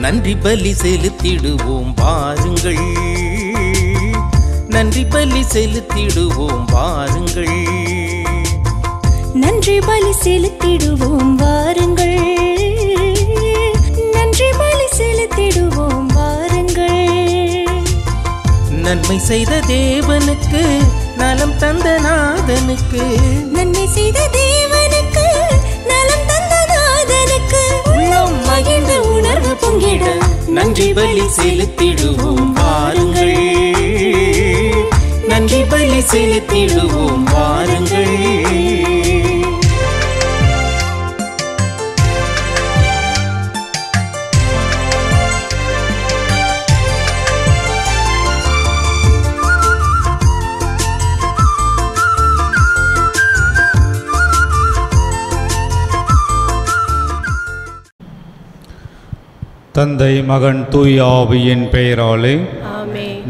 நன்றி பலி செலுத்திடுவோம் வாருங்கள், நன்றி பலி செலுத்திடுவோம் வாருங்கள், நன்றி பலி செலுத்திடுவோம் வாருங்கள், நன்றி பலி செலுத்திடுவோம் வாருங்கள். நன்மை செய்த தேவனுக்கு, நலம் தந்த நாதனுக்கு, நன்மை செய்த தேவனுக்கு, நலம் தந்த நாதனுக்கு, உள்ளம் மகிழ்ந்த உணர்வு பொங்கிட நன்றி பலி செலுத்திடுவோம் வாருங்கள், நன்றி பலி செலுத்திடுவோம் வாருங்கள். தந்தை மகன் தூய ஆவியின் பெயராலே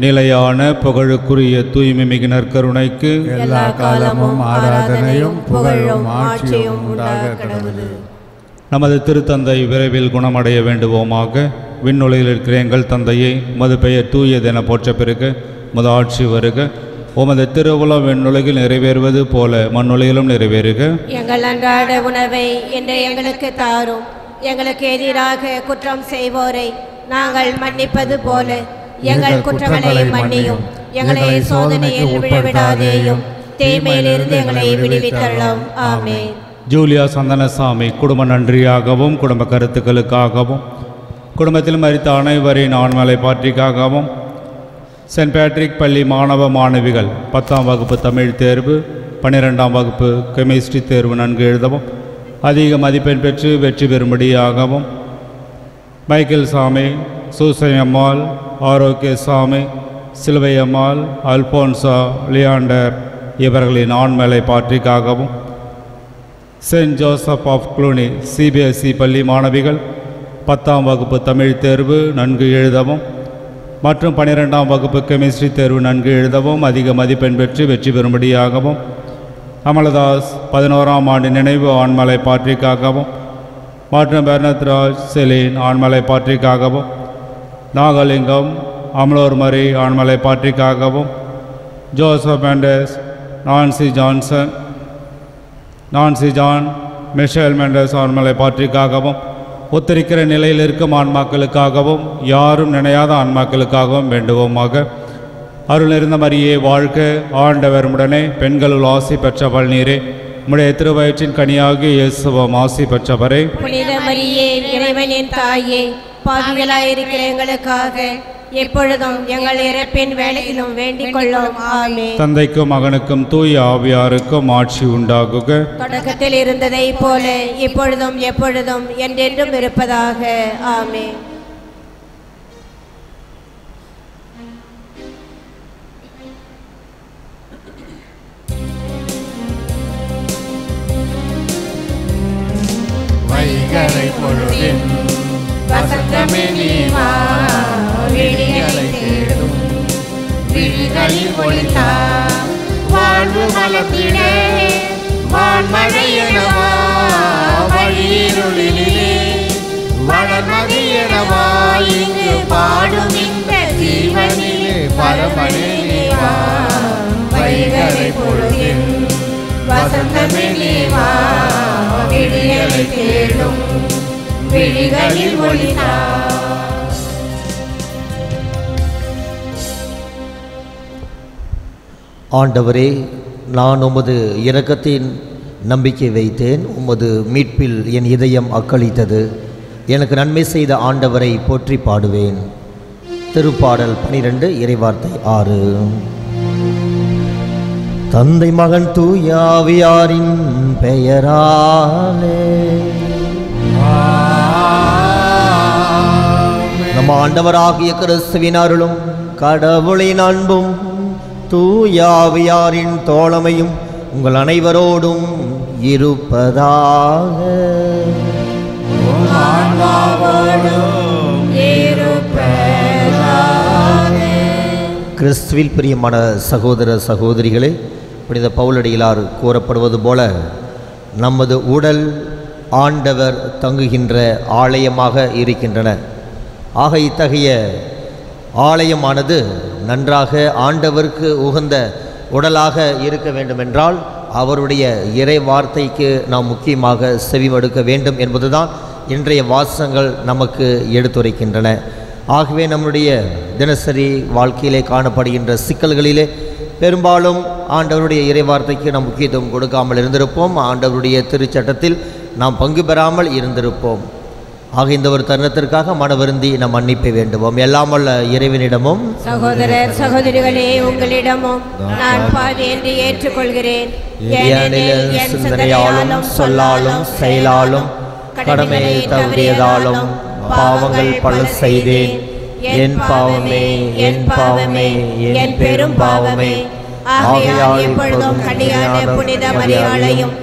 நிலையான புகழுக்குரிய தூய்மை மிகு நற்கருணைக்கு எல்லா காலமும் ஆராதனையும் புகழும் ஆட்சியும் உண்டாக கடவுளே. நமது திருத்தந்தை விரைவில் குணமடைய வேண்டுவோமாக. விண்ணுலகில் இருக்கிற எங்கள் தந்தையை, உமது பெயர் தூயதென போற்ற பெருக, உமது ஆட்சி வருக, உமது திருவுளம் விண்ணுலகில் நிறைவேறுவது போல மண்ணுலகிலும் நிறைவேறுக. எங்கள் அன்றாட உணவை இன்று எங்களுக்கு தாரும். எங்களுக்கு எதிராக குற்றம் செய்வோரை நாங்கள் மன்னிப்பது போல எங்கள் குற்றங்களை மன்னியும். எங்களை சோதனையில் விழவிடாதேயும், தீமையிலிருந்து எங்களை விடுவித்தள்ளும். ஆமென். ஜூலியா சந்தனசாமி குடும்ப நன்றியாகவும், குடும்ப கருத்துக்களுக்காகவும், குடும்பத்தில் மரித்த அனைவரின் ஆண்மலை பாற்றிக்காகவும், சென்ட் பேட்ரிக் பள்ளி மாணவ மாணவிகள் 10ஆம் வகுப்பு தமிழ் தேர்வு, 12ஆம் வகுப்பு கெமிஸ்ட்ரி தேர்வு நன்கு எழுதவும், அதிக மதிப்பெண் பெற்று வெற்றி பெறும்படியாகவும், மைக்கேல் சாமி, சூசையம்மாள், ஆரோக்கிய சாமி, சிலுவையம்மாள், அல்போன்சா, லியாண்டர் இவர்களின் ஆண்மலை பாற்றிக்காகவும், Saint Joseph of Cluny CBSE பள்ளி மாணவிகள் 10ஆம் வகுப்பு தமிழ் தேர்வு நன்கு எழுதவும் மற்றும் 12ஆம் வகுப்பு கெமிஸ்ட்ரி தேர்வு நன்கு எழுதவும், அதிக மதிப்பெண் பெற்று வெற்றி பெறும்படியாகவும், அமலதாஸ் 11ஆம் ஆண்டு நினைவு ஆண்மலை பாற்றிக்காகவும் மற்றும் பெர்னத்ராஜ் செலின் ஆண்மலை பாற்றிக்காகவும், நாகலிங்கம் அமலோர் மரி ஆண்மலை பாற்றிக்காகவும், ஜோசப் மெண்டஸ், நான்சி ஜான், மிஷேல் மெண்டஸ் ஆண்மலை பாற்றிக்காகவும், ஒத்திருக்கிற நிலையில் இருக்கும் ஆன்மாக்களுக்காகவும், யாரும் நினையாத ஆன்மாக்களுக்காகவும் வேண்டுவோமாக. அருள் நிறைந்த மரியே வாழ்க, ஆண்டவர் உடனே, பெண்களுள் ஆசி பெற்றவள் நீரே, உம்முடைய திருவயிற்றின் கனியாகிய இயேசுவும் ஆசி பெற்றவரே. புனித மரியே, இறைவனின் தாயே, பாவிகளாயிருக்கிற எங்களுக்காக எப்பொழுதும் எங்கள் இறப்பின் வேளையிலும் வேண்டிக் கொள்ளும். ஆமென். தந்தைக்கும் மகனுக்கும் தூய ஆவியாருக்கும் ஆட்சி உண்டாகுக. தொடக்கத்தில் இருந்ததை போல இப்பொழுதும் எப்பொழுதும் என்றென்றும் இருப்பதாக. ஆமென். வைகரை பொழுதின் வசந்தமே நீ வா, விழிகளை தேடும் விழிகளில் ஒளித்தா, வாழ்வு மலர்ந்திட வான்மழையனவா, வழியிருளிலே வளர்மதியனவா, இங்கு பாடும் இந்த ஜீவனிலே பரமனே நீ வா. வைகரை பொழுதின் வசந்தமே நீ வா, விழிகளை தேடும் விழிகளில் ஒளித்தா. ஆண்டவரே, நான் உமது இரக்கத்தின் நம்பிக்கை வைத்தேன். உமது மீட்பில் என் இதயம் அக்களித்தது. எனக்கு நன்மை செய்த ஆண்டவரை போற்றி பாடுவேன். திருப்பாடல் 12 இறைவார்த்தை 6. தந்தை மகன் தூய ஆவியாரின் பெயராலே நம் ஆண்டவராகிய கிறிஸ்துவின் அருளும் கடவுளின் அன்பும் தூய ஆவியாரின் தோழமையும் உங்கள் அனைவரோடும் இருப்பதாக. கிறிஸ்துவில் பிரியமான சகோதர சகோதரிகளே, புனித பவுலடிகளார் கூறப்படுவது போல நமது உடல் ஆண்டவர் தங்குகின்ற ஆலயமாக இருக்கின்றன. ஆக இத்தகைய ஆலயமானது நன்றாக ஆண்டவருக்கு உகந்த உடலாக இருக்க வேண்டுமென்றால் அவருடைய இறை வார்த்தைக்கு நாம் முக்கியமாக செவிமடுக்க வேண்டும் என்பதுதான் இன்றைய வாசகங்கள் நமக்கு எடுத்துரைக்கின்றன. ஆகவே நம்முடைய தினசரி வாழ்க்கையிலே காணப்படுகின்ற சிக்கல்களிலே பெரும்பாலும் ஆண்டவருடைய இறை வார்த்தைக்கு நாம் முக்கியத்துவம் கொடுக்காமல் இருந்திருப்போம். ஆண்டவருடைய திருச்சட்டத்தில் நாம் பங்கு பெறாமல் இருந்திருப்போம். ஆக இந்த ஒரு தருணத்திற்காக மனவருந்தி நாம் மன்னிப்பை வேண்டுவோம். எல்லாம் வல்ல இறைவனிடமும் சகோதரர் சகோதரிகளே உங்களிடமும் நான் பாவி என்று ஏற்றுக்கொள்கிறேன். ஏனெனில் என் சிந்தனையாலும் சொல்லாலும் செயலாலும் கடமையை தவறியதாலும் பாவங்கள் பல செய்தேன். என் பாவமே என் பாவமே என் பெரும் பாவமே. ஆகையால் எப்பொழுதும் கன்னியான புனித மரியாளையும்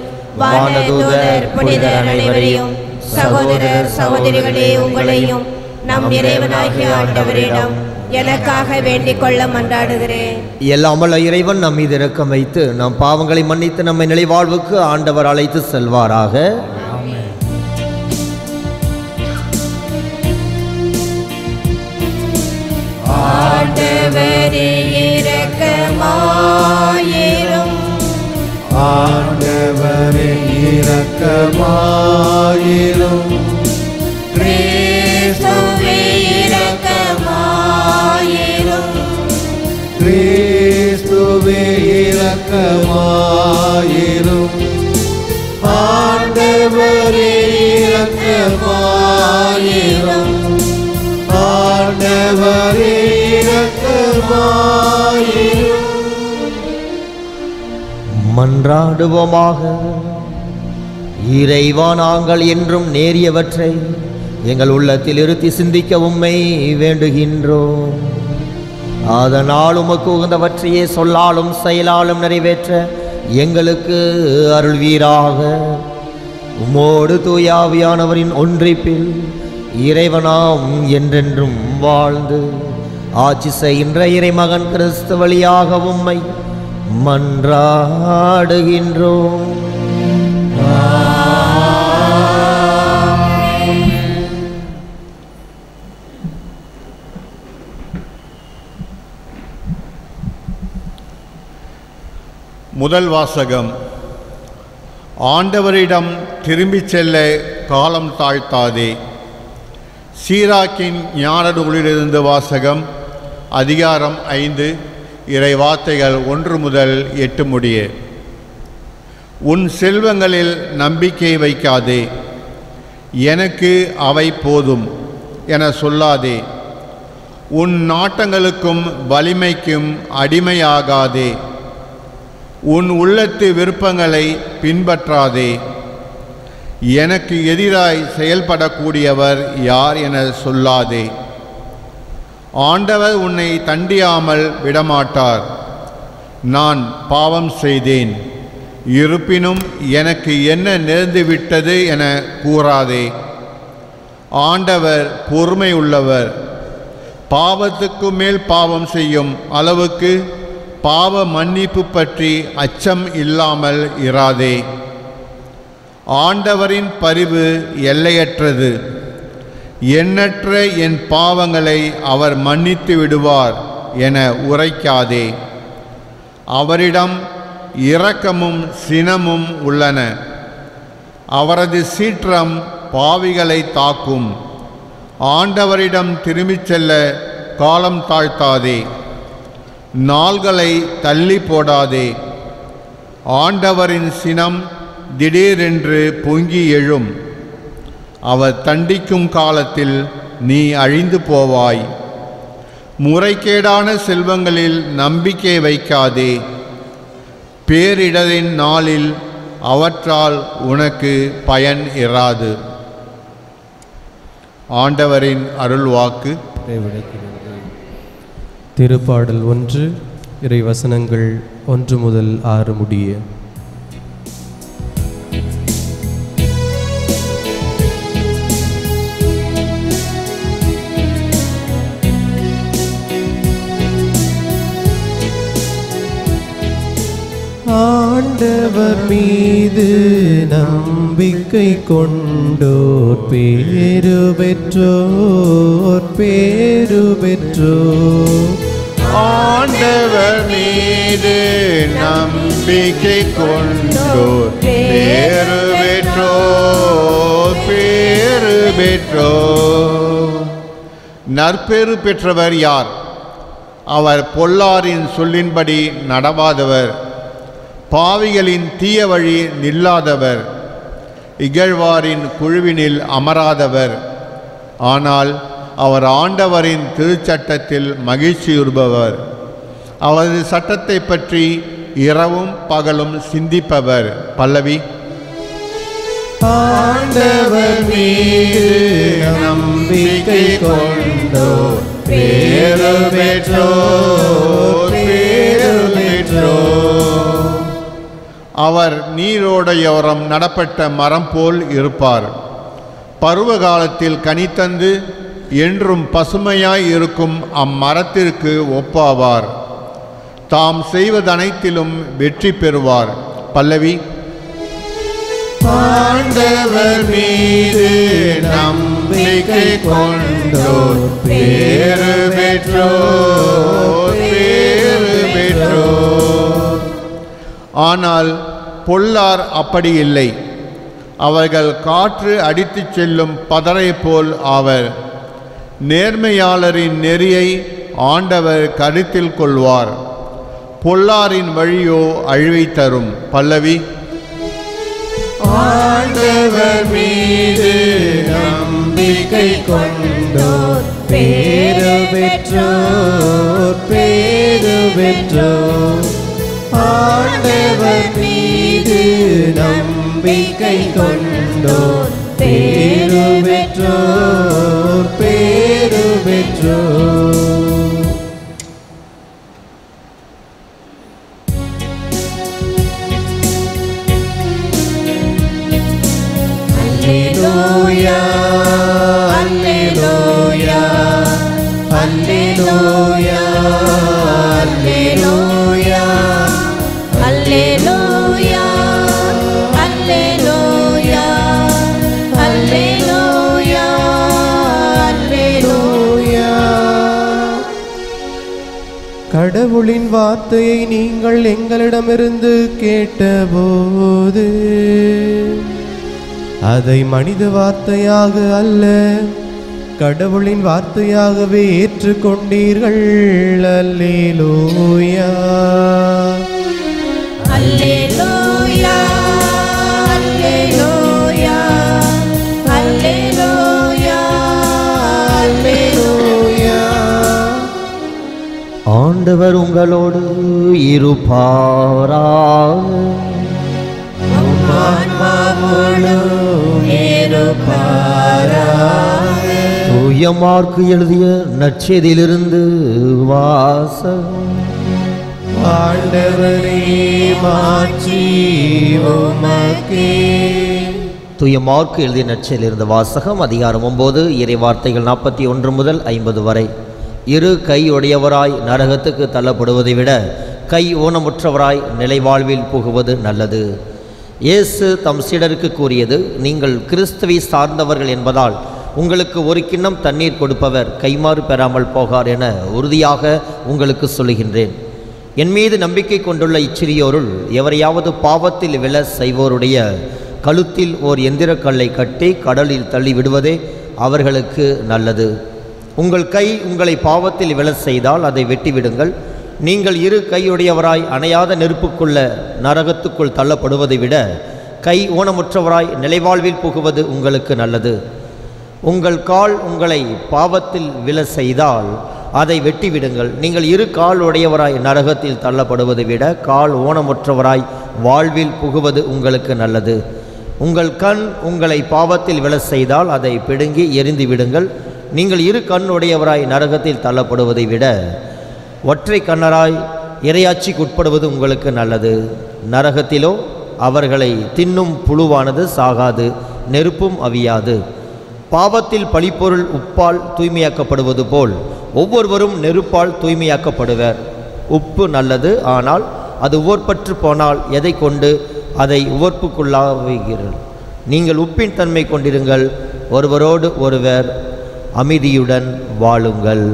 வானதூதர் புனிதர் அனைவரையும் சகோதரர் சகோதரிகளே உங்களையும் நம் இறைவனாகிய ஆண்டவரிடம் எனக்காக வேண்டிக் கொள்ள மன்றாடுகிறேன். எல்லாம் வல்ல இறைவன் நம் மீது இரக்கம் வைத்து நம் பாவங்களை மன்னித்து நம்மை நிலைவாழ்வுக்கு ஆண்டவர் அழைத்து செல்வாராக. ஆண்டவரே இரக்கமாயிரும். ஆண்டவரே இரக்கமாயிரும். கிறிஸ்துவே இரக்கமாயிரும். கிறிஸ்துவே இரக்கமாயிரும். ஆண்டவரே இரக்கமாயிரும். ஆண்டவரே இரக்கமாயிரும். மன்றாடுவோமாக. இறைவா, நாங்கள் என்றும் நேரியவற்றை எங்கள் உள்ளத்தில் இருத்தி சிந்திக்க உம்மை வேண்டுகின்றோம். அதனால் உமக்கு உகந்தவற்றையே சொல்லாலும் செயலாலும் நிறைவேற்ற எங்களுக்கு அருள்வீராக. உம்மோடு தூயாவியானவரின் ஒன்றிப்பில் இறைவனாம் என்றென்றும் வாழ்ந்து ஆட்சி செய்கின்ற இறைமகன் கிறிஸ்து வழியாக உம்மை மன்றாடுகின்றோம். முதல் வாசகம். ஆண்டவரிடம் திரும்பிச் செல்ல காலம் தாழ்த்தாதே. சீராக்கின் ஞான நூலிலிருந்து வாசகம். அதிகாரம் 5, இறை வார்த்தைகள் 1 முதல் 8 முடிய. உன் செல்வங்களில் நம்பிக்கை வைக்காதே, எனக்கு அவை போதும் என சொல்லாதே. உன் நாட்டங்களுக்கும் வலிமைக்கும் அடிமையாகாதே. உன் உள்ளத்து விருப்பங்களை பின்பற்றாதே. எனக்கு எதிராய் செயல்படக்கூடியவர் யார் என சொல்லாதே. ஆண்டவர் உன்னை தண்டியாமல் விடமாட்டார். நான் பாவம் செய்தேன், இருப்பினும் எனக்கு என்ன நேர்ந்துவிட்டது என கூறாதே. ஆண்டவர் பொறுமை உள்ளவர். பாவத்துக்கு மேல் பாவம் செய்யும் அளவுக்கு பாவ மன்னிப்பு பற்றி அச்சம் இல்லாமல் இராதே. ஆண்டவரின் பரிவு எல்லையற்றது. எண்ணற்ற என் பாவங்களை அவர் மன்னித்து விடுவார் என உரைக்காதே. அவரிடம் இரக்கமும் சினமும் உள்ளன. அவரது சீற்றம் பாவிகளை தாக்கும். ஆண்டவரிடம் திரும்பிச் செல்ல காலம் தாழ்த்தாதே. நாள்களை தள்ளி போடாதே. ஆண்டவரின் சினம் திடீரென்று பொங்கி எழும். அவர் தண்டிக்கும் காலத்தில் நீ அழிந்து போவாய். முறைகேடான செல்வங்களில் நம்பிக்கை வைக்காதே. பேரிடரின் நாளில் அவற்றால் உனக்கு பயன் இராது. ஆண்டவரின் அருள்வாக்கு. திருப்பாடல் 1 இறைவசனங்கள் 1 முதல் 6 முடிய. ஆண்டவர் மீது நம்பிக்கையாய் நம்பிக்கை கொண்டோர் பேரு பெற்றோர் பேரு பெற்றோர். ஆண்டவர் மீது நம்பிக்கை கொண்டோர் பேறு பெற்றோர் பேறு பெற்றோர். நற்பேறு பெற்றவர் யார்? அவர் பொல்லாரின் சொல்லின்படி நடவாதவர், பாவிகளின் தீய வழி நில்லாதவர், இகழ்வாரின் குழுவினில் அமராதவர். ஆனால் அவர் ஆண்டவரின் திருச்சட்டத்தில் மகிழ்ச்சியுறுபவர். அவரது சட்டத்தை பற்றி இரவும் பகலும் சிந்திப்பவர். பல்லவி. ஆண்டவர் மீது நம்பிக்கை கொண்டோர் பேரு பெற்றோர் பேரு பெற்றோர். அவர் நீரோடையோரம் நடப்பட்ட மரம் போல் இருப்பார். பருவ காலத்தில் கனித்தந்து என்றும் பசுமையாய் இருக்கும் அம்மரத்திற்கு ஒப்பாவார். தாம் செய்வதனைத்திலும் வெற்றி பெறுவார். பல்லவி. ஆண்டவர் மீது நம்பிக்கை கொண்டோர் பேரு பெற்றோர் பேரு பெற்றோர். ஆனால் பொல்லார் அப்படி இல்லை. அவர்கள் காற்று அடித்துச் செல்லும் பதரை போல் ஆவர். நேர்மையாளரின் நெறியை ஆண்டவர் கருத்தில் கொள்வார். பொல்லாரின் வழியோ அழிவை தரும். பல்லவி. ஆண்டவர் மீது நம்பிக்கை கொண்டோர் பேரு பெற்றோர் பேரு பெற்றோர். ஆண்டவர் மீது நம்பிக்கை கொண்டோர் பேரு பெற்றோர் பேரு பெற்றோர். Alleluia, Alleluia, Alleluia, Alleluia, Alleluia, Alleluia, Alleluia, Alleluia. கடவுளின் வார்த்தையை நீங்கள் எங்களிடமிருந்து கேட்டபோது அதை மனித வார்த்தையாக அல்ல, கடவுளின் வார்த்தையாகவே ஏற்றுக்கொண்டீர்கள். அல்லேலூயா, Alleluia, Alleluia, Alleluia, Alleluia. ஆண்டவர் உங்களோடு இருப்பாராக. தூய மார்க்கு எழுதிய நற்செய்தியிலிருந்து வாசகம். ஆண்டவரே மாட்சி உமக்கே. தூய மார்க்கு எழுதிய நற்செய்தியிலிருந்து வாசகம். அதிகாரம் 9 இறை வார்த்தைகள் 41 முதல் 50 வரை. இரு கையுடையவராய் நரகத்துக்கு தள்ளப்படுவதை விட கை ஊனமுற்றவராய் நிலைவாழ்வில் புகுவது நல்லது. இயேசு தம் சீடருக்கு கூறியது, நீங்கள் கிறிஸ்துவை சார்ந்தவர்கள் என்பதால் உங்களுக்கு ஒரு கிண்ணம் தண்ணீர் கொடுப்பவர் கைமாறு பெறாமல் போகார் என உறுதியாக உங்களுக்கு சொல்லுகின்றேன். என் மீது நம்பிக்கை கொண்டுள்ள இச்சிறியோருள் எவரையாவது பாவத்தில் விழ செய்வோருடைய கழுத்தில் ஓர் எந்திரக்கல்லை கட்டி கடலில் தள்ளி விடுவதே அவர்களுக்கு நல்லது. உங்கள் கை உங்களை பாவத்தில் விழ செய்தால் அதை வெட்டிவிடுங்கள். நீங்கள் இரு கையுடையவராய் அணையாத நெருப்புக்குள்ள நரகத்துக்குள் தள்ளப்படுவதை விட கை ஊனமுற்றவராய் நிலைவாழ்வில் புகுவது உங்களுக்கு நல்லது. உங்கள் கால் உங்களை பாவத்தில் விழ செய்தால் அதை வெட்டிவிடுங்கள். நீங்கள் இரு கால் உடையவராய் நரகத்தில் தள்ளப்படுவதை விட கால் ஊனமுற்றவராய் வாழ்வில் புகுவது உங்களுக்கு நல்லது. உங்கள் கண் உங்களை பாவத்தில் விழ செய்தால் அதை பிடுங்கி எரிந்து விடுங்கள். நீங்கள் இரு கண் உடையவராய் நரகத்தில் தள்ளப்படுவதை விட ஒற்றை கண்ணராய் இறையாட்சிக்கு உட்படுவது உங்களுக்கு நல்லது. நரகத்திலோ அவர்களை தின்னும் புழுவானது சாகாது, நெருப்பும் அவியாது. பாவத்தில் பழிப்பொருள் உப்பால் தூய்மையாக்கப்படுவது போல் ஒவ்வொருவரும் நெருப்பால் தூய்மையாக்கப்படுவர். உப்பு நல்லது, ஆனால் அது உவர்பற்று போனால் எதை கொண்டு அதை உவர்ப்புக்குள்ளாகுகிறது? நீங்கள் உப்பின் தன்மை கொண்டிருங்கள், ஒருவரோடு ஒருவர் அமைதியுடன் வாழுங்கள்.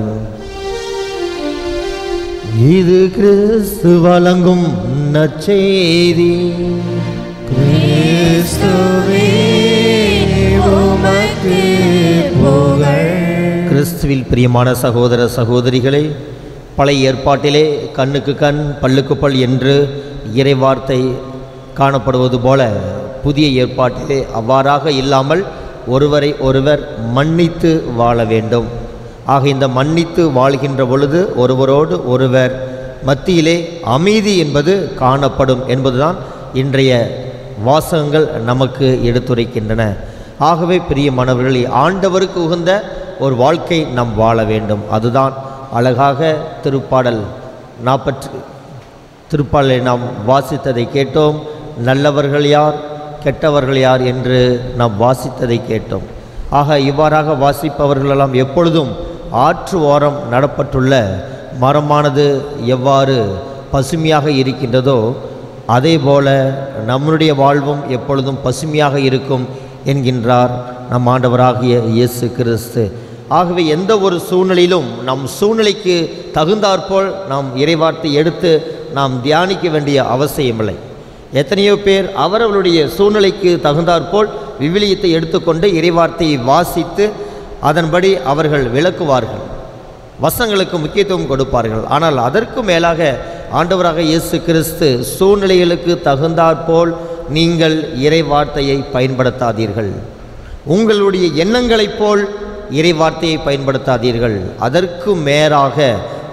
இது கிறிஸ்து வழங்கும் நற்செய்தி. கிறிஸ்துவே உமக்கு புகழ். கிறிஸ்துவில் பிரியமான சகோதர சகோதரிகளே, பழைய ஏற்பாட்டிலே கண்ணுக்கு கண் பல்லுக்கு பல் என்று இறைவார்த்தை காணப்படுவது போல புதிய ஏற்பாட்டிலே அவ்வாறாக இல்லாமல் ஒருவரை ஒருவர் மன்னித்து வாழ வேண்டும். ஆக இந்த மன்னித்து வாழ்கின்ற பொழுது ஒருவரோடு ஒருவர் மத்தியிலே அமைதி என்பது காணப்படும் என்பதுதான் இன்றைய வாசகங்கள் நமக்கு எடுத்துரைக்கின்றன. ஆகவே பிரியமானவர்களே, ஆண்டவருக்கு உகந்த ஒரு வாழ்க்கை நாம் வாழ வேண்டும். அதுதான் அழகாக திருப்பாடலை நாம் வாசித்ததை கேட்டோம். நல்லவர்கள் யார், கெட்டவர்கள் யார் என்று நாம் வாசித்ததை கேட்டோம். ஆக இவ்வாறாக வாசிப்பவர்களெல்லாம் எப்பொழுதும் ஆற்று ஓரம் நடப்பட்டுள்ள மரமானது எவ்வாறு பசுமையாக இருக்கின்றதோ அதே போல நம்முடைய வாழ்வும் எப்பொழுதும் பசுமையாக இருக்கும் என்கின்றார் நம் ஆண்டவராகிய இயேசு கிறிஸ்து. ஆகவே எந்த ஒரு சூழ்நிலையிலும் நம் சூழ்நிலைக்கு தகுந்தாற்போல் நாம் இறைவார்த்தை எடுத்து நாம் தியானிக்க வேண்டிய அவசியமில்லை. எத்தனையோ பேர் அவரவருடைய சூழ்நிலைக்கு தகுந்தாற்போல் விவிலியத்தை எடுத்துக்கொண்டு இறைவார்த்தையை வாசித்து அதன்படி அவர்கள் விளக்குவார்கள், வசனங்களுக்கு முக்கியத்துவம் கொடுப்பார்கள். ஆனால் அதற்கு மேலாக ஆண்டவராக இயேசு கிறிஸ்து சூழ்நிலைகளுக்கு தகுந்தாற்போல் நீங்கள் இறைவார்த்தையை பயன்படுத்தாதீர்கள், உங்களுடைய எண்ணங்களைப் போல் இறைவார்த்தையை பயன்படுத்தாதீர்கள், அதற்கு மேலாக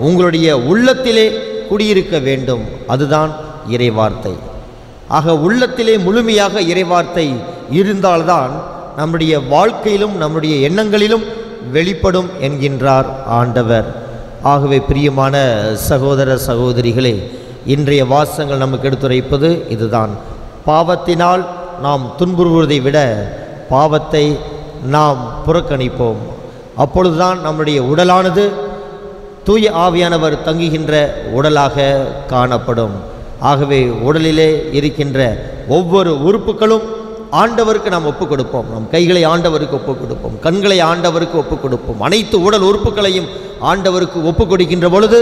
உங்களுடைய உள்ளத்திலே குடியிருக்க வேண்டும். அதுதான் இறைவார்த்தை. ஆக உள்ளத்திலே முழுமையாக இறைவார்த்தை இருந்தால்தான் நம்முடைய வாழ்க்கையிலும் நம்முடைய எண்ணங்களிலும் வெளிப்படும் என்கின்றார் ஆண்டவர். ஆகவே பிரியமான சகோதர சகோதரிகளே, இன்றைய வாசகங்கள் நமக்கு எடுத்துரைப்பது இதுதான். பாவத்தினால் நாம் துன்புறுவதை விட பாவத்தை நாம் புறக்கணிப்போம். அப்பொழுதுதான் நம்முடைய உடலானது தூய ஆவியானவர் தங்குகின்ற உடலாக காணப்படும். ஆகவே உடலிலே இருக்கின்ற ஒவ்வொரு உறுப்புகளும் ஆண்டவருக்கு நாம் ஒப்புக் கொடுப்போம். நம் கைகளை ஆண்டவருக்கு ஒப்புக் கொடுப்போம், கண்களை ஆண்டவருக்கு ஒப்புக் கொடுப்போம். அனைத்து உடல் உறுப்புகளையும் ஆண்டவருக்கு ஒப்புக் கொடுக்கின்ற பொழுது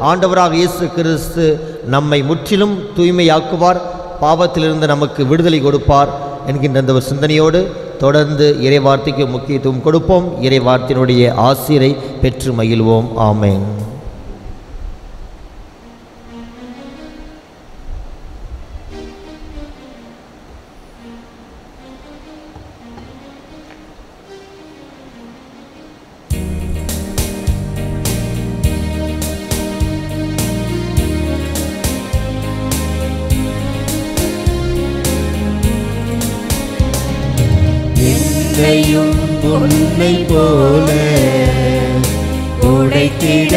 ஆண்டவராக இயேசு கிறிஸ்து நம்மை முற்றிலும் தூய்மையாக்குவார், பாவத்திலிருந்து நமக்கு விடுதலை கொடுப்பார் என்கின்ற அந்த ஒரு சிந்தனையோடு தொடர்ந்து இறைவார்த்தைக்கு முக்கியத்துவம் கொடுப்போம். இறைவார்த்தையினுடைய ஆசிரை பெற்று மகிழ்வோம். ஆமென். உன்னை போல உடைத்திட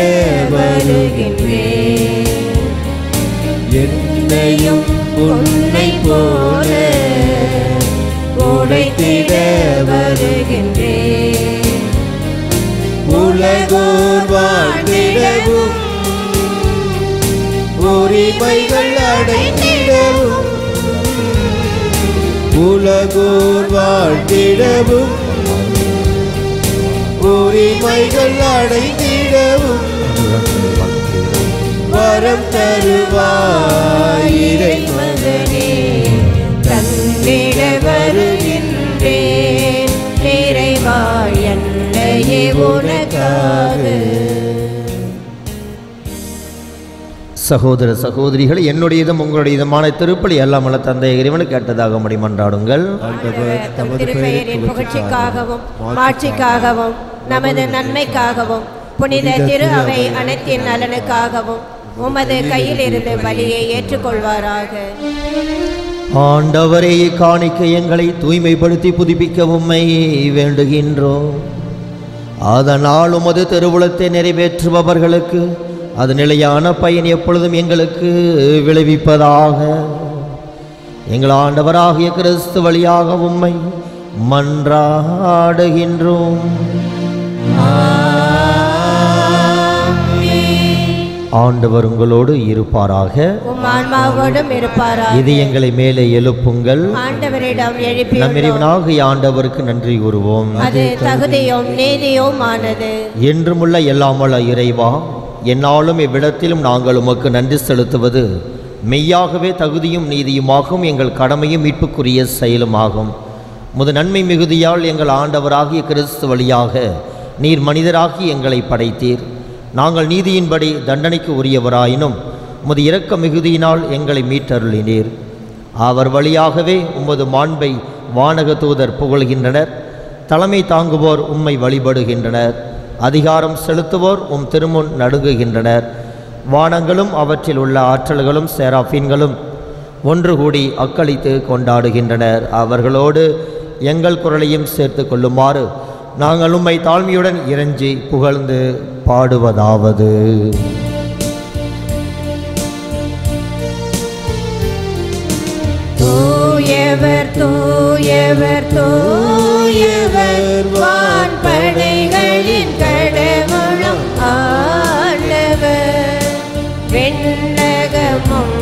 வருகின்றேன், என்னையும் உன்னை போல உடைத்திட வருகின்றேன். உலகோர் வாழ்ந்திடவும் உரிமைகள் அடைந்திடவும், உலகோர் வாழ்ந்திடவும் உரிமைகள் அடைந்திடவும் வரம் தருவாய் இறைமகனே. தந்திட வருகின்றேன் இறைவா, என்னையே உனக்காக. சகோதர சகோதரிகள், என்னுடையதும் உங்களுடையதுமான திருப்பலி எல்லாம் அல்ல தந்தை இறைவனுக்கு கேட்டதாக மன்றாடுங்கள். திருப்பெயரின் புகழ்ச்சிக்காகவும் மாட்சிக்காகவும் நமது நன்மைக்காகவும் புனித திரு அவை அனைத்தின் நலனுக்காகவும் உமது கையில் இருந்து பலியை ஏற்றுக்கொள்வாராக. ஆண்டவரே, காணிக்கை எங்களை தூய்மைப்படுத்தி புதுப்பிக்க உம்மை வேண்டுகின்றோம். அதனால் உமது திருவுளத்தை நிறைவேற்றுபவர்களுக்கு அது நிலையான பயன் எப்பொழுதும் எங்களுக்கு விளைவிப்பதாக. எங்கள் ஆண்டவராகிய கிறிஸ்து வழியாக உம்மை மன்றாடுகின்றோம். ஆண்டவர் உங்களோடு இருப்பாராக. உம் ஆன்மாவோடும் இருப்பாராக. இது எங்களை மேலே எழுப்புங்கள். ஆண்டவரிடம் எழுப்பி நம் இறைவனாகிய ஆண்டவருக்கு நன்றி கூறுவோம். அது தகுதியும் நீதியும் ஆனது. என்றுமுள்ள எல்லாமல்ல இறைவா, என்னாலும் இவ்விடத்திலும் நாங்கள் உமக்கு நன்றி செலுத்துவது மெய்யாகவே தகுதியும் நீதியுமாகும், எங்கள் கடமையும் மீட்புக்குரிய செயலுமாகும். முது நன்மை மிகுதியால் எங்கள் ஆண்டவராகிய கிறிஸ்து வழியாக நீர் மனிதராகி எங்களை படைத்தீர். நாங்கள் நீதியின்படி தண்டனைக்கு உரியவராயினும் உமது இரக்க மிகுதியினால் எங்களை மீட்டருளினீர். அவர் வழியாகவே உமது மாண்பை வானக தூதர் புகழ்கின்றனர். தலைமை தாங்குவோர் உம்மை வழிபடுகின்றனர். அதிகாரம் செலுத்துவோர் உம் திருமுன் நடுங்குகின்றனர். வானங்களும் அவற்றில் உள்ள ஆற்றல்களும் சேராஃபீன்களும் ஒன்று கூடி அக்களித்து கொண்டாடுகின்றனர். அவர்களோடு எங்கள் குரலையும் சேர்த்து கொள்ளுமாறு நாங்கள் உம்மை தாழ்மையுடன் இறைஞ்சி புகழ்ந்து பாடுவதாவது: தூயவர் தூயவர் தூயவர் வான்படைகளின் கடவுளும் ஆண்டவர். விண்ணகமும்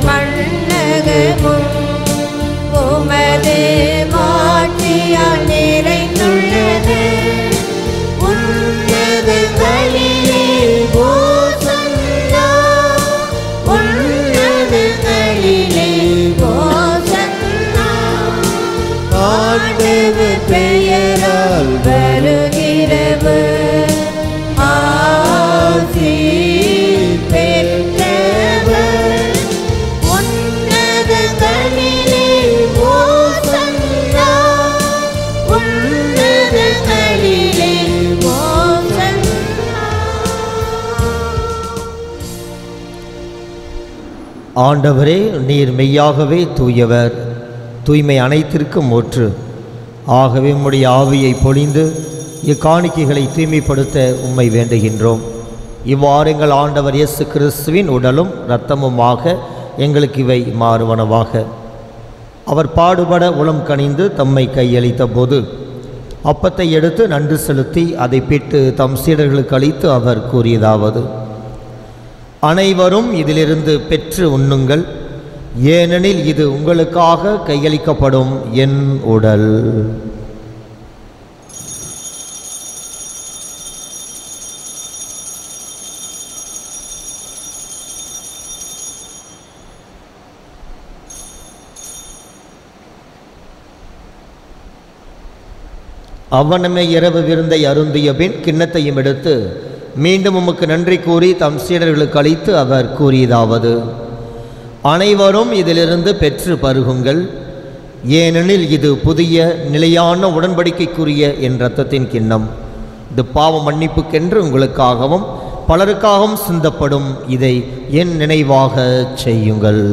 மண்ணகமும் உமது மாட்சியால் நிறைந்துள்ளது. உன்னதங்களிலே ஓசன்னா, உன்னதங்களிலே ஓசன்னா. ஆண்டவர் பெயரால் வருகிறவர் ஆசி பெற்றவர். உன்னதங்களிலே ஓசன்னா, உன்னதங்களிலே ஓசன்னா. ஆண்டவரே, நீர் மெய்யாகவே தூயவர், தூய்மை அனைத்திற்கும் ஊற்று. ஆகவே உம்முடைய ஆவியை பொழிந்து இக்காணிக்கைகளை தூய்மைப்படுத்த உம்மை வேண்டுகின்றோம். இவ்வாறு எங்கள் ஆண்டவர் இயேசு கிறிஸ்துவின் உடலும் இரத்தமுமாக எங்களுக்கு இவை மாறுவனவாக. அவர் பாடுபட உளம் கனிந்து தம்மை கையளித்த போது அப்பத்தை எடுத்து நன்றி செலுத்தி அதை பிட்டு தம் சீடர்களுக்கு அளித்து அவர் கூறியதாவது: அனைவரும் இதிலிருந்து பெற்று உண்ணுங்கள், ஏனெனில் இது உங்களுக்காக கையளிக்கப்படும் என் உடல். அவ்வண்ணமே இரவு விருந்தை அருந்திய பின் கிண்ணத்தையும் எடுத்து மீண்டும் உமக்கு நன்றி கூறி தம் சீடர்களுக்கு அளித்து அவர் கூறியதாவது: அனைவரும் இதிலிருந்து பெற்று பருகுங்கள், ஏனெனில் இது புதிய நிலையான உடன்படிக்கைக்குரிய என் இரத்தத்தின் கிண்ணம். இது பாவ மன்னிப்புக்கென்று உங்களுக்காகவும் பலருக்காகவும் சிந்தப்படும். இதை என் நினைவாக செய்யுங்கள்.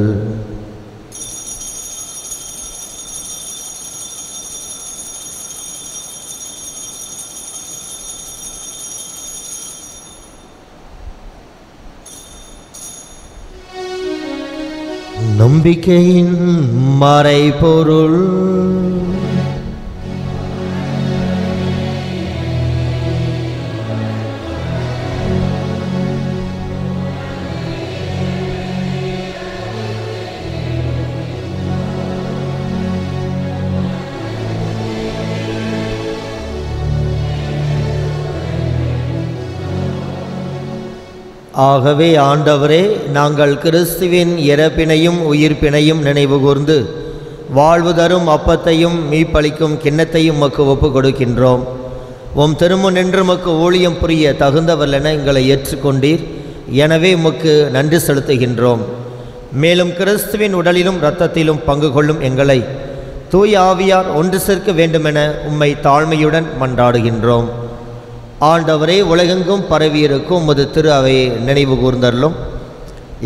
நம்பிக்கையின் மறைபொருள். ஆகவே ஆண்டவரே, நாங்கள் கிறிஸ்துவின் இறப்பினையும் உயிர்ப்பினையும் நினைவு கூர்ந்து வாழ்வு தரும் அப்பத்தையும் மீப்பளிக்கும் கிண்ணத்தையும் உமக்கு ஒப்பு கொடுக்கின்றோம். உம் திருமுன் நின்று உமக்கு ஊழியம் புரிய தகுந்தவல்லென எங்களை ஏற்றுக்கொண்டீர். எனவே உமக்கு நன்றி செலுத்துகின்றோம். மேலும் கிறிஸ்துவின் உடலிலும் இரத்தத்திலும் பங்கு கொள்ளும் எங்களை தூய ஆவியார் ஒன்று சேர்க்க வேண்டுமென உம்மை தாழ்மையுடன் மன்றாடுகின்றோம். ஆண்டவரே, உலகெங்கும் பரவியிருக்கும் உமது திரு அவையை நினைவு கூர்ந்தருளும்.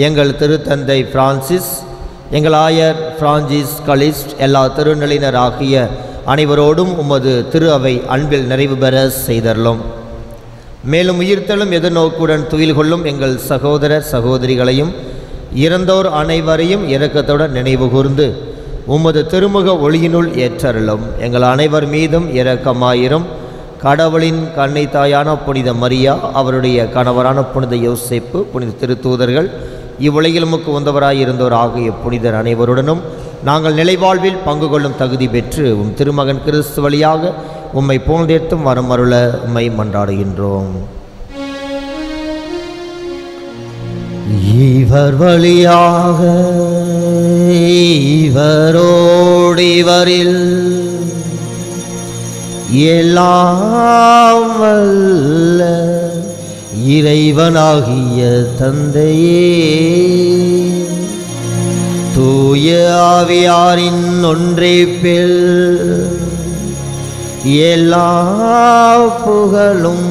எங்கள் திருத்தந்தை பிரான்சிஸ், எங்கள் ஆயர் பிரான்சிஸ் கலிஸ்ட், எல்லா திருநிலையினர் ஆகிய அனைவரோடும் உமது திரு அவை அன்பில் நிறைவு பெற செய்தருளும். மேலும் உயிர்த்தெழும் எதிர்நோக்குடன் துயில் கொள்ளும் எங்கள் சகோதர சகோதரிகளையும் இறந்தோர் அனைவரையும் இரக்கத்துடன் நினைவு கூர்ந்து உமது திருமுக ஒளியினுள் ஏற்றருளும். எங்கள் அனைவர் மீதும் இரக்கமாயிரும். கடவுளின் கன்னை தாயான புனித மரியா, அவருடைய கணவரான புனித யோசேப்பு, புனித திருத்தூதர்கள், இவ்வுலகில் உமக்கு உந்தவராய் இருந்தோர் ஆகிய புனிதர் அனைவருடனும் நாங்கள் நிலைவாழ்வில் பங்கு கொள்ளும் தகுதி பெற்று உம் திருமகன் கிறிஸ்து வழியாக உம்மை போன்றேத்தும் வரம் அருள உம்மை மன்றாடுகின்றோம். இவர் வழியாக இவரோடு இவரில் எல்லாம் வல்ல இறைவனாகிய தந்தையே, தூய ஆவியாரின் ஒன்றைப்பில் எல்லா புகழும்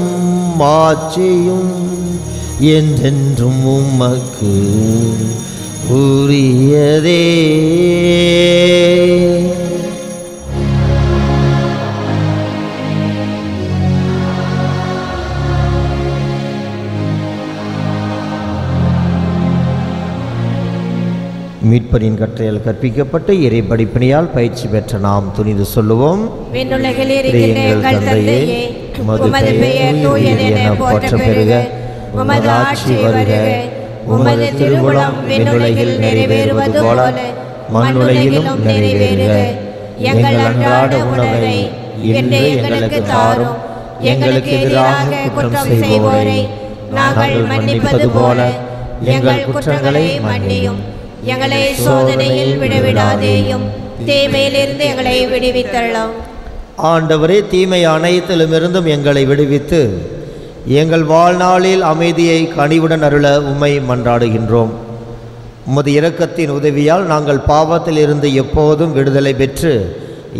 மாட்சியும் என்றென்றும் உமக்கு உரியதே. மீட்பரின் கட்டளையால் கற்பிக்கப்பட்டு இறை படிப்பினையால் பயிற்சி பெற்ற நாம் துணிந்து சொல்லுவோம். விண்ணுலகில் இருக்கின்ற எங்கள் தந்தையே, உமது பெயர் தூயது என போற்ற பெறுக. உமது ஆட்சி வருக. உமது திருவுளம் விண்ணுலகில் நிறைவேறுவது போல மண்ணுலகிலும் நிறைவேறுக. எங்கள் அன்றாட உணவை இன்று எங்களுக்கு தாரும். எங்களுக்கு எதிராக குற்றம் செய்வோரை நாங்கள் மன்னிப்பது போல எங்கள் குற்றங்களை மன்னியும். எங்களை சோதனையில் விடவிடாதேயும், தீமையிலிருந்து எங்களை விடுவித்தள்ளும். ஆண்டவரே, தீமை அனைத்திலுமிருந்தும் எங்களை விடுவித்து எங்கள் வாழ்நாளில் அமைதியை கனிவுடன் அருள உம்மை மன்றாடுகின்றோம். உமது இரக்கத்தின் உதவியால் நாங்கள் பாவத்தில் இருந்து எப்போதும் விடுதலை பெற்று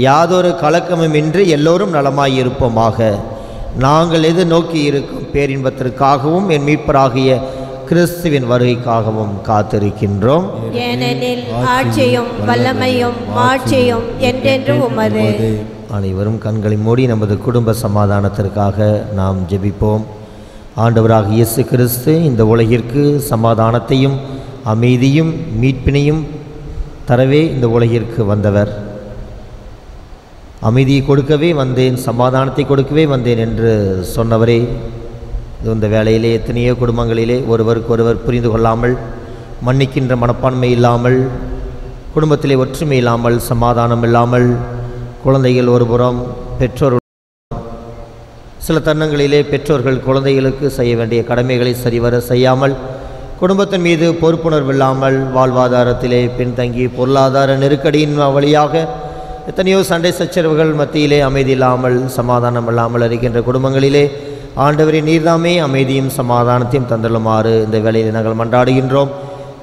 யாதொரு கலக்கமுமின்றி எல்லோரும் நலமாயிருப்போமாக. நாங்கள் எது நோக்கி இருக்கும் பேரின்பத்திற்காகவும் என் மீட்பராகிய கிறிஸ்துவின் வருகைக்காகவும் காத்திருக்கின்றோம். ஏனெனில் ஆட்சியும் வல்லமையும் மாட்சியும் என்றென்றும் உமது. அனைவரும் கண்களை மூடி நமது குடும்ப சமாதானத்திற்காக நாம் ஜெபிப்போம். ஆண்டவராக இயேசு கிறிஸ்து இந்த உலகிற்கு சமாதானத்தையும் அமைதியும் மீட்பினையும் தரவே இந்த உலகிற்கு வந்தவர். அமைதியை கொடுக்கவே வந்தேன், சமாதானத்தை கொடுக்கவே வந்தேன் என்று சொன்னவரே, இந்த வேளையிலே எத்தனையோ குடும்பங்களிலே ஒருவருக்கொருவர் புரிந்து கொள்ளாமல், மன்னிக்கின்ற மனப்பான்மை இல்லாமல், குடும்பத்திலே ஒற்றுமை இல்லாமல், சமாதானம் இல்லாமல், குழந்தைகள் ஒருபுறம், பெற்றோர் சில தருணங்களிலே பெற்றோர்கள் குழந்தைகளுக்கு செய்ய வேண்டிய கடமைகளை சரிவர செய்யாமல், குடும்பத்தின் மீது பொறுப்புணர்வு இல்லாமல், வாழ்வாதாரத்திலே பின்தங்கி பொருளாதார நெருக்கடியின் வழியாக எத்தனையோ சண்டை சச்சரவுகள் மத்தியிலே அமைதி இல்லாமல், சமாதானம் இல்லாமல் இருக்கின்ற குடும்பங்களிலே ஆண்டவரின் நீர்தாமே அமைதியும் சமாதானத்தையும் தந்தளுமாறு இந்த வேளையில் நாங்கள் மன்றாடுகின்றோம்.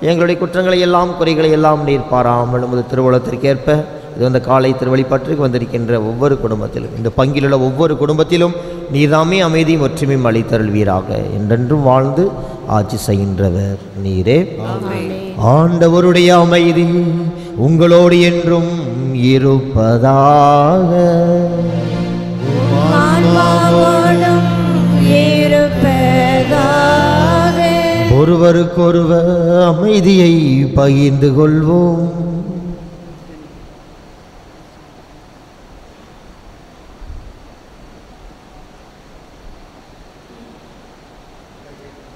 எங்களுடைய குற்றங்களை எல்லாம் குறைகளை எல்லாம் நீர் பாராமல் உமது திருவுளத்திற்கேற்ப இது அந்த காலை திருவழிபாட்டிற்கு வந்திருக்கின்ற ஒவ்வொரு குடும்பத்திலும், இந்த பங்கிலுள்ள ஒவ்வொரு குடும்பத்திலும் நீர்தாமே அமைதியும் ஒற்றுமையும் அளித்தருள்வீராக. என்றென்றும் வாழ்ந்து ஆட்சி செய்கின்றவர் நீரே. ஆண்டவருடைய அமைதி உங்களோடு என்றும் இருப்பதாக. ஒருவருக்கொருவர் அமைதியை பகிர்ந்து கொள்வோம்.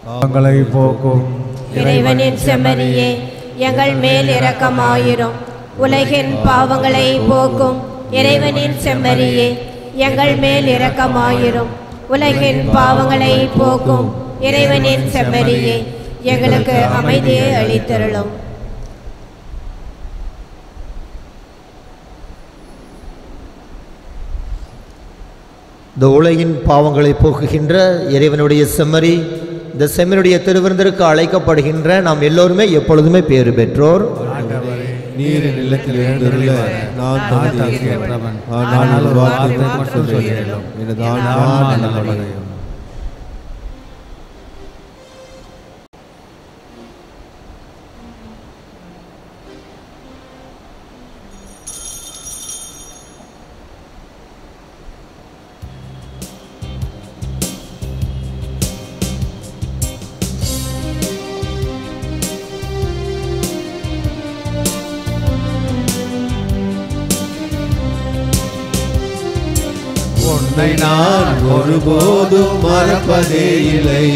தாங்களை போக்கும் இறைவனின் செம்மறியே, எங்கள் மேல் இரக்கமாயிரும். உலகின் பாவங்களை போக்கும் இறைவனின் செம்மறியே, எங்கள் மேல் இரக்கமாயிரும். உலகின் பாவங்களை போக்கும் இறைவனின் செம்மறியே, எங்களுக்கு அமைதியை அளித்தருளும். இந்த உலகின் பாவங்களை போக்குகின்ற இறைவனுடைய செம்மறி, இந்த செம்மறியுடைய திருவிருந்திற்கு அழைக்கப்படுகின்ற நாம் எல்லோருமே எப்பொழுதுமே பேறு பெற்றோர். நீரின் இல்லத்தில் எழுந்துள்ள நான் தகுதியற்றவன், ஆனால் ஒரு வார்த்தை மட்டும் சொல்கிறேன், எனது ஆன்மா நலமடையும். உன்னை நான் ஒருபோதும் மறப்பதே இல்லை,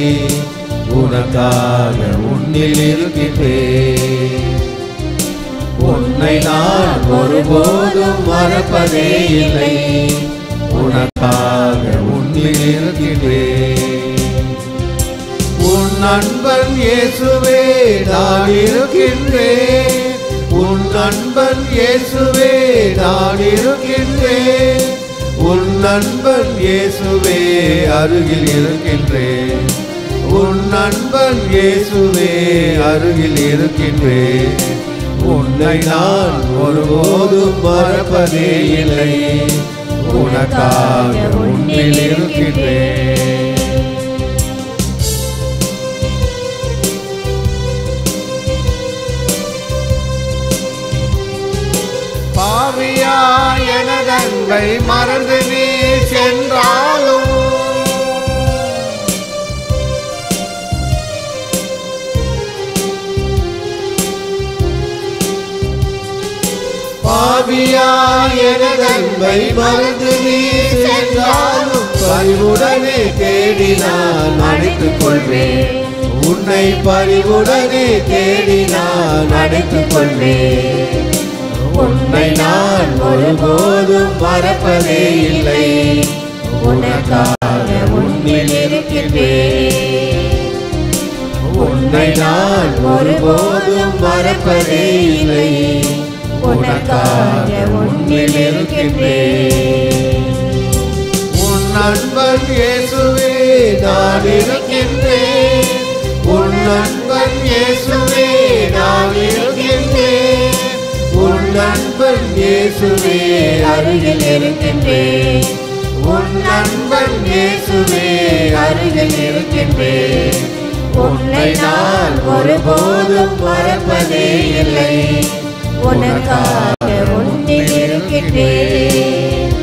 உனக்காக உன்னில் இருக்கின்றேன். உன்னை நான் ஒருபோதும் மறப்பதே இல்லை, உனக்காக உன்னில் இருக்கின்றேன். உன் நண்பன் இயேசுவே நான் இருக்கின்றேன், உன் நண்பன் இயேசுவே நான் இருக்கின்றேன், உன் நண்பன் இயேசுவே அருகில் இருக்கின்றேன், உன் நண்பன் இயேசுவே அருகில் இருக்கின்றேன். உன்னை நான் ஒருபோதும் மறப்பதே இல்லை, உனக்காக உன்னில் இருக்கின்றேன். பாவியா எனதன்பை மறந்து நீ சென்றாலும் பாவியா எனதன்பை மறந்து நீ சென்றாலும் பரிவுடனே தேடி நான் அணைத்துக் கொள்வேன், உன்னை பரிவுடனே தேடி நான் அணைத்துக் கொள்வேன். உன்னை நான் ஒருபோதும் மறப்பதே இல்லை, உனக்காக உன்னில் இருக்கின்றேன். உன்னை நான் ஒருபோதும் மறப்பதே இல்லை, உனக்காக உன்னில் இருக்கின்றேன். உன் நண்பன் இயேசுவே நான் இருக்கின்றேன், உன் நண்பன் இயேசுவே நான் இருக்கின்றேன், உன் நண்பன் இயேசுவே அருகில் இருக்கின்றேன், உன் நண்பன் இயேசுவே அருகில் இருக்கின்றேன். உன்னை நான் ஒருபோதும் மறப்பதே இல்லை, உனக்காக உன்னில் இருக்கின்றேன்.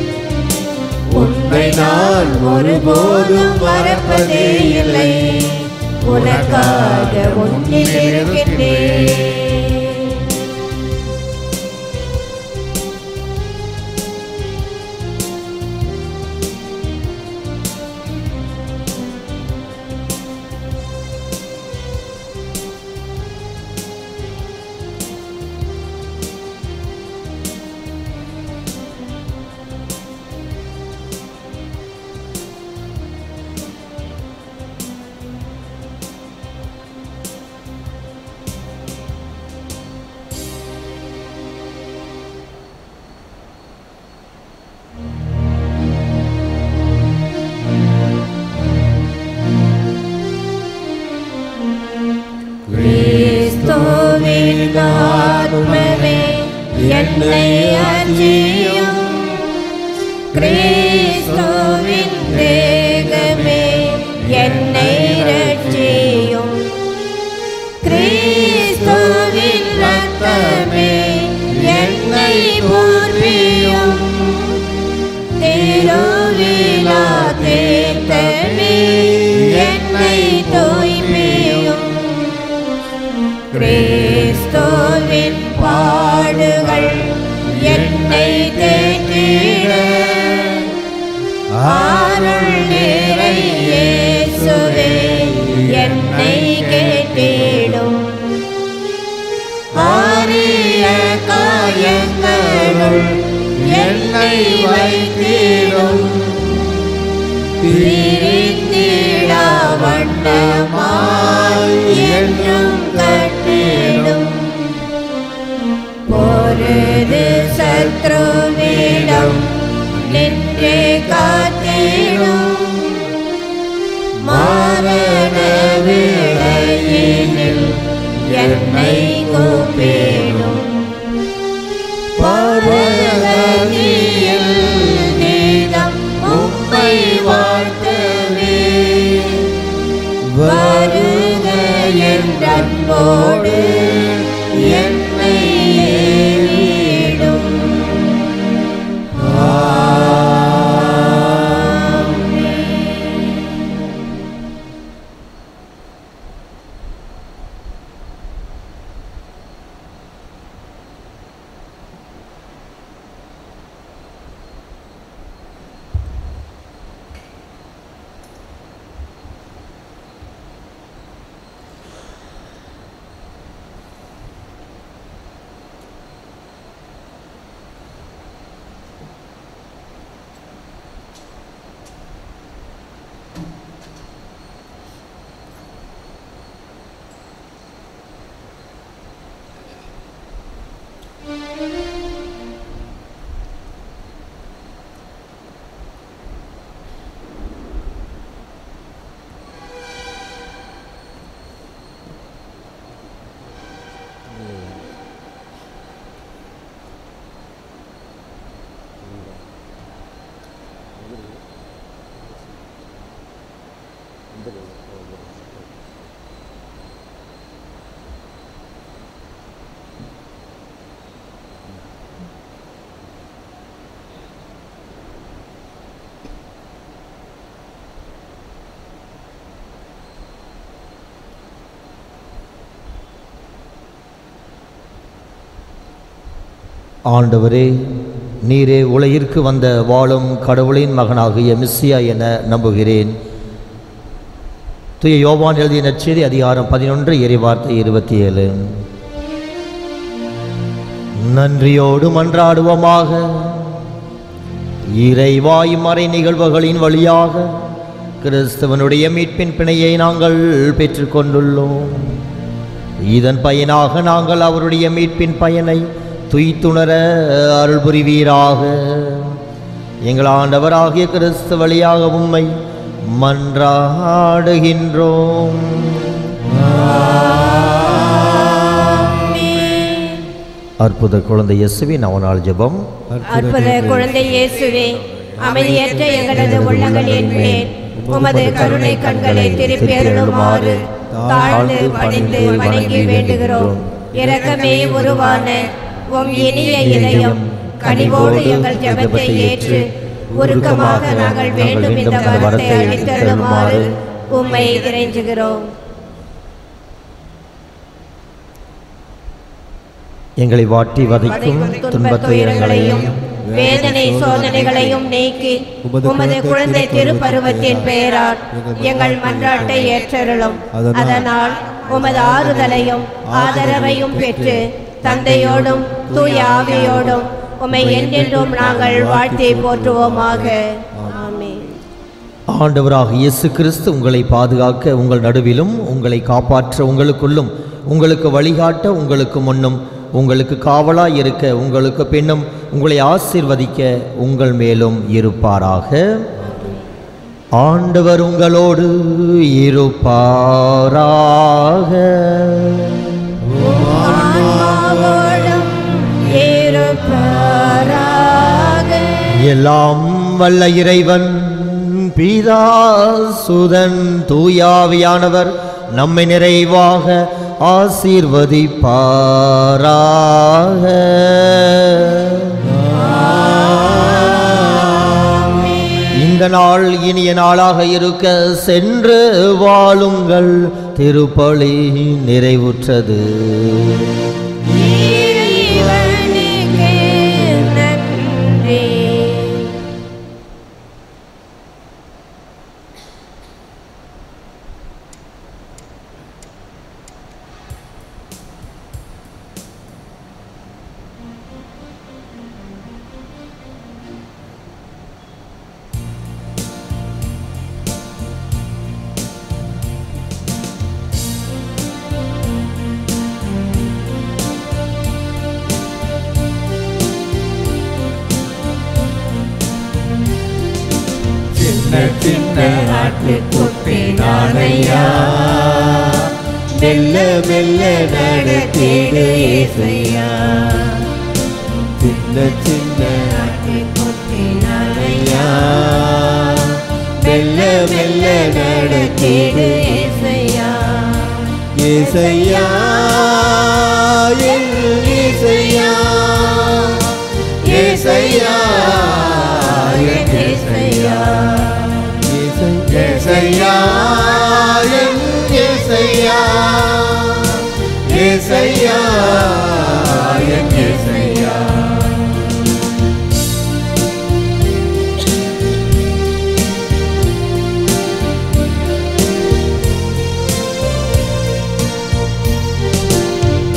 உன்னை நான் ஒருபோதும் மறப்பதே இல்லை, உனக்காக உன்னில் இருக்கின்றேன். கிறிஸ்துவின் ஆத்மமே என்னை அஞ்சியும், கிறிஸ்துவின் தேகமே என்னை ரட்சியும், கிறிஸ்துவின் இரத்தமே என்னை போற்றியும், திருவிழா தேர்த்தமே என்னை தூய்மையும், கிறிஸ்துவின் பாடுகள் என்னை தேற்றிட, அருள் நிறை இயேசுவே என்னை கேட்டிடும், அரிய காயங்களுள் என்னை வைத்திடும், பிரிந்திடா வண்ணமாய் என்றும் கட்டிடும், பொருது சத்ருவிடம் நின்றே காத்திடும், மரண வேளையினில் என்னை கூப்பிடும், பரலோகத்தில் நீதம் உம்மை வாழ்த்தவே, வருக என்ற அன்போடு என்னை ஏறிடும். ஆண்டவரே, நீரே உலகிற்கு வந்த வாழும் கடவுளின் மகனாகிய மெசியா என நம்புகிறேன். தூய யோவான் எழுதிய நற்செய்தி அதிகாரம் 11 இறைவார்த்தை 27. நன்றியோடு மன்றாடுவோமாக. இறைவாய் மறை நிகழ்வுகளின் வழியாக கிறிஸ்தவனுடைய மீட்பின் பிணையை நாங்கள் பெற்றுக்கொண்டுள்ளோம். இதன் பயனாக நாங்கள் அவருடைய மீட்பின் பயனை துய்த்துணர அருள் புரிவீராக. எங்கள் ஆண்டவராகிய கிறிஸ்து வழியாக உம்மை மன்றாடுகின்றோம். அற்புத குழந்தை இயேசுவின் நவநாள் ஜெபம். அற்புத குழந்தை இயேசுவே, அமைதியற்ற எங்களது உள்ளங்களின் மேல் உமது கருணை கண்களை திருப்பி அருளுமாறு தாழ்ந்து பணிந்து வணங்கி வேண்டுகிறோம். இரக்கமே உருவான உம் இனிய இதயம் கனிவோடு எங்கள் ஜெபத்தை ஏற்று உருக்கமாக நாங்கள் வேண்டும் இந்த வரத்தை அளித்தருளுமாறு உம்மை இறைஞ்சுகிறோம். எங்களை வாட்டி வதைக்கும் துன்பத் துயரங்களையும் வேதனை சோதனைகளையும் நீக்கி உமது குழந்தை திருப்பருவத்தின் பெயரால் எங்கள் மன்றாட்டை ஏற்றருளும். அதனால் உமது ஆறுதலையும் ஆதரவையும் பெற்று தந்தையோடும் தூய ஆவியோடும் உம்மை என்றென்றும் நாங்கள் வாழ்த்தி போற்றுவோமாக. ஆமென். ஆண்டவராக இயேசு கிறிஸ்து உங்களை பாதுகாக்க, உங்கள் நடுவிலும் உங்களை காப்பாற்ற, உங்களுக்குள்ளும் உங்களுக்கு வழிகாட்ட, உங்களுக்கு முன்னும் உங்களுக்கு காவலாய் இருக்க, உங்களுக்கு பின்னும் உங்களை ஆசீர்வதிக்க உங்கள் மேலும் இருப்பாராக. ஆண்டவர் உங்களோடு இருப்பாராக. எல்லாம் வல்ல இறைவன் பிதா சுதன் தூயாவியானவர் நம்மை நிறைவாக ஆசீர்வதிப்பாராக. இந்த நாள் இனிய நாளாக இருக்க சென்று வாழுங்கள். திருப்பலி நிறைவுற்றது. சின்ன ஆட்டுக்குட்டி நானையா, மெல்ல மெல்ல நடத்திடு இயேசையா. சின்ன ஆட்டுக்குட்டி நானையா, மெல்ல மெல்ல நடத்திடு இயேசையா. இயேசையா என் இயேசையா, இயேசையா என் இயேசையா. ஏசையா என் ஏசையா, ஏசையா என் ஏசையா.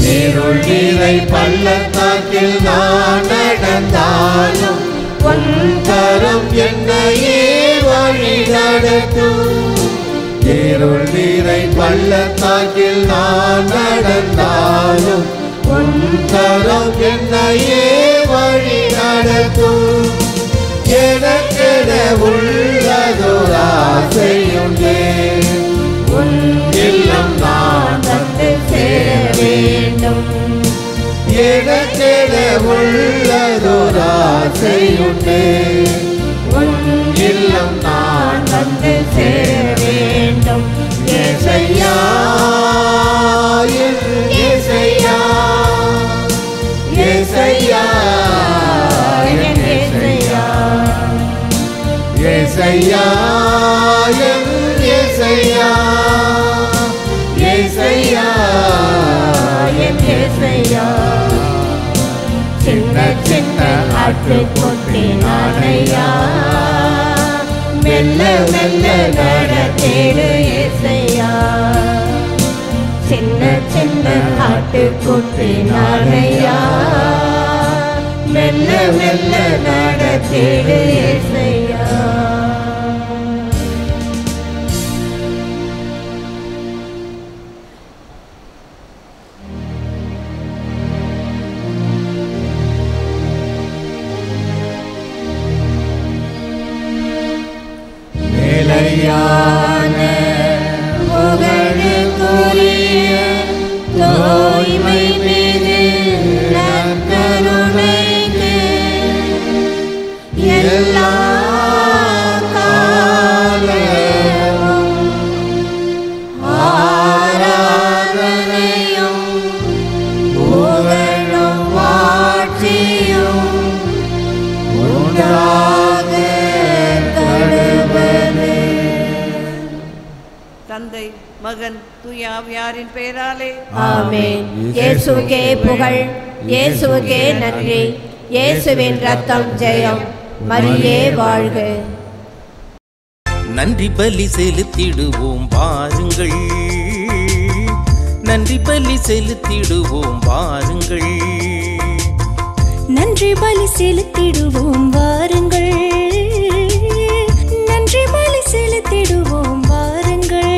நீருள் நீரை பள்ளத்தாக்கில் நான் நடந்தாலும் உன் கரம் என்னையே வழி நடத்தும். நீருள் நீரை பள்ளத்தாக்கில் நான் நடந்தாலும் உன் கரம் என்னையே வழி நடத்தும். எனக்கென உள்ளதோர் ஆசையுண்டே, உன் இல்லம் நான் வந்து சேர வேண்டும். எனக்கென உள்ளதோர் ஆசையுண்டே, உன் இல்லம் நான் வந்து சேர வேண்டும். ஏசையா. சின்ன சின்ன ஆட்டுக்குட்டி நானையா, மெல்ல மெல்ல நடத்திடு ஏசையா. சின்ன சின்ன ஆட்டுக்குட்டி நானையா, மெல்ல மெல்ல நடத்திடு ஏசையா. நிலையான புகழுக்குரிய தூய்மை மிகு நற்கருணைக்கு எல்லா காலமும் ஆராதனையும் புகழும் மாட்சியும் உண்டாக கடவுளே. தந்தை, மகன், தூய ஆவியாரின் பெயராலே ஆமென். இயேசுவுக்கே புகழ், இயேசுவுக்கே நன்றி. இயேசுவின் ரத்தம் ஜெயம். மரியே வாழ்க. நன்றி பலி செலுத்திடுவோம் வாருங்கள், நன்றி பலி செலுத்திடுவோம் வாருங்கள். நன்றி பலி செலுத்திடுவோம் வாருங்கள், நன்றி பலி செலுத்திடுவோம் வாருங்கள்.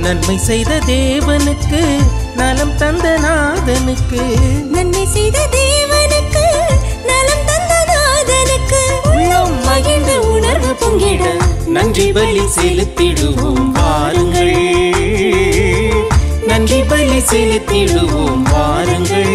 நன்மை செய்த தேவனுக்கு, நலம் தந்த நாதனுக்கு, நன்மை செய்த தேவனுக்கு, நலம் தந்த நாதனுக்கு, உள்ளம் மகிழ்ந்த உணர்வு பொங்கிட நன்றி பலி செலுத்திடுவோம் வாருங்கள், நன்றி பலி செலுத்திடுவோம் வாருங்கள்.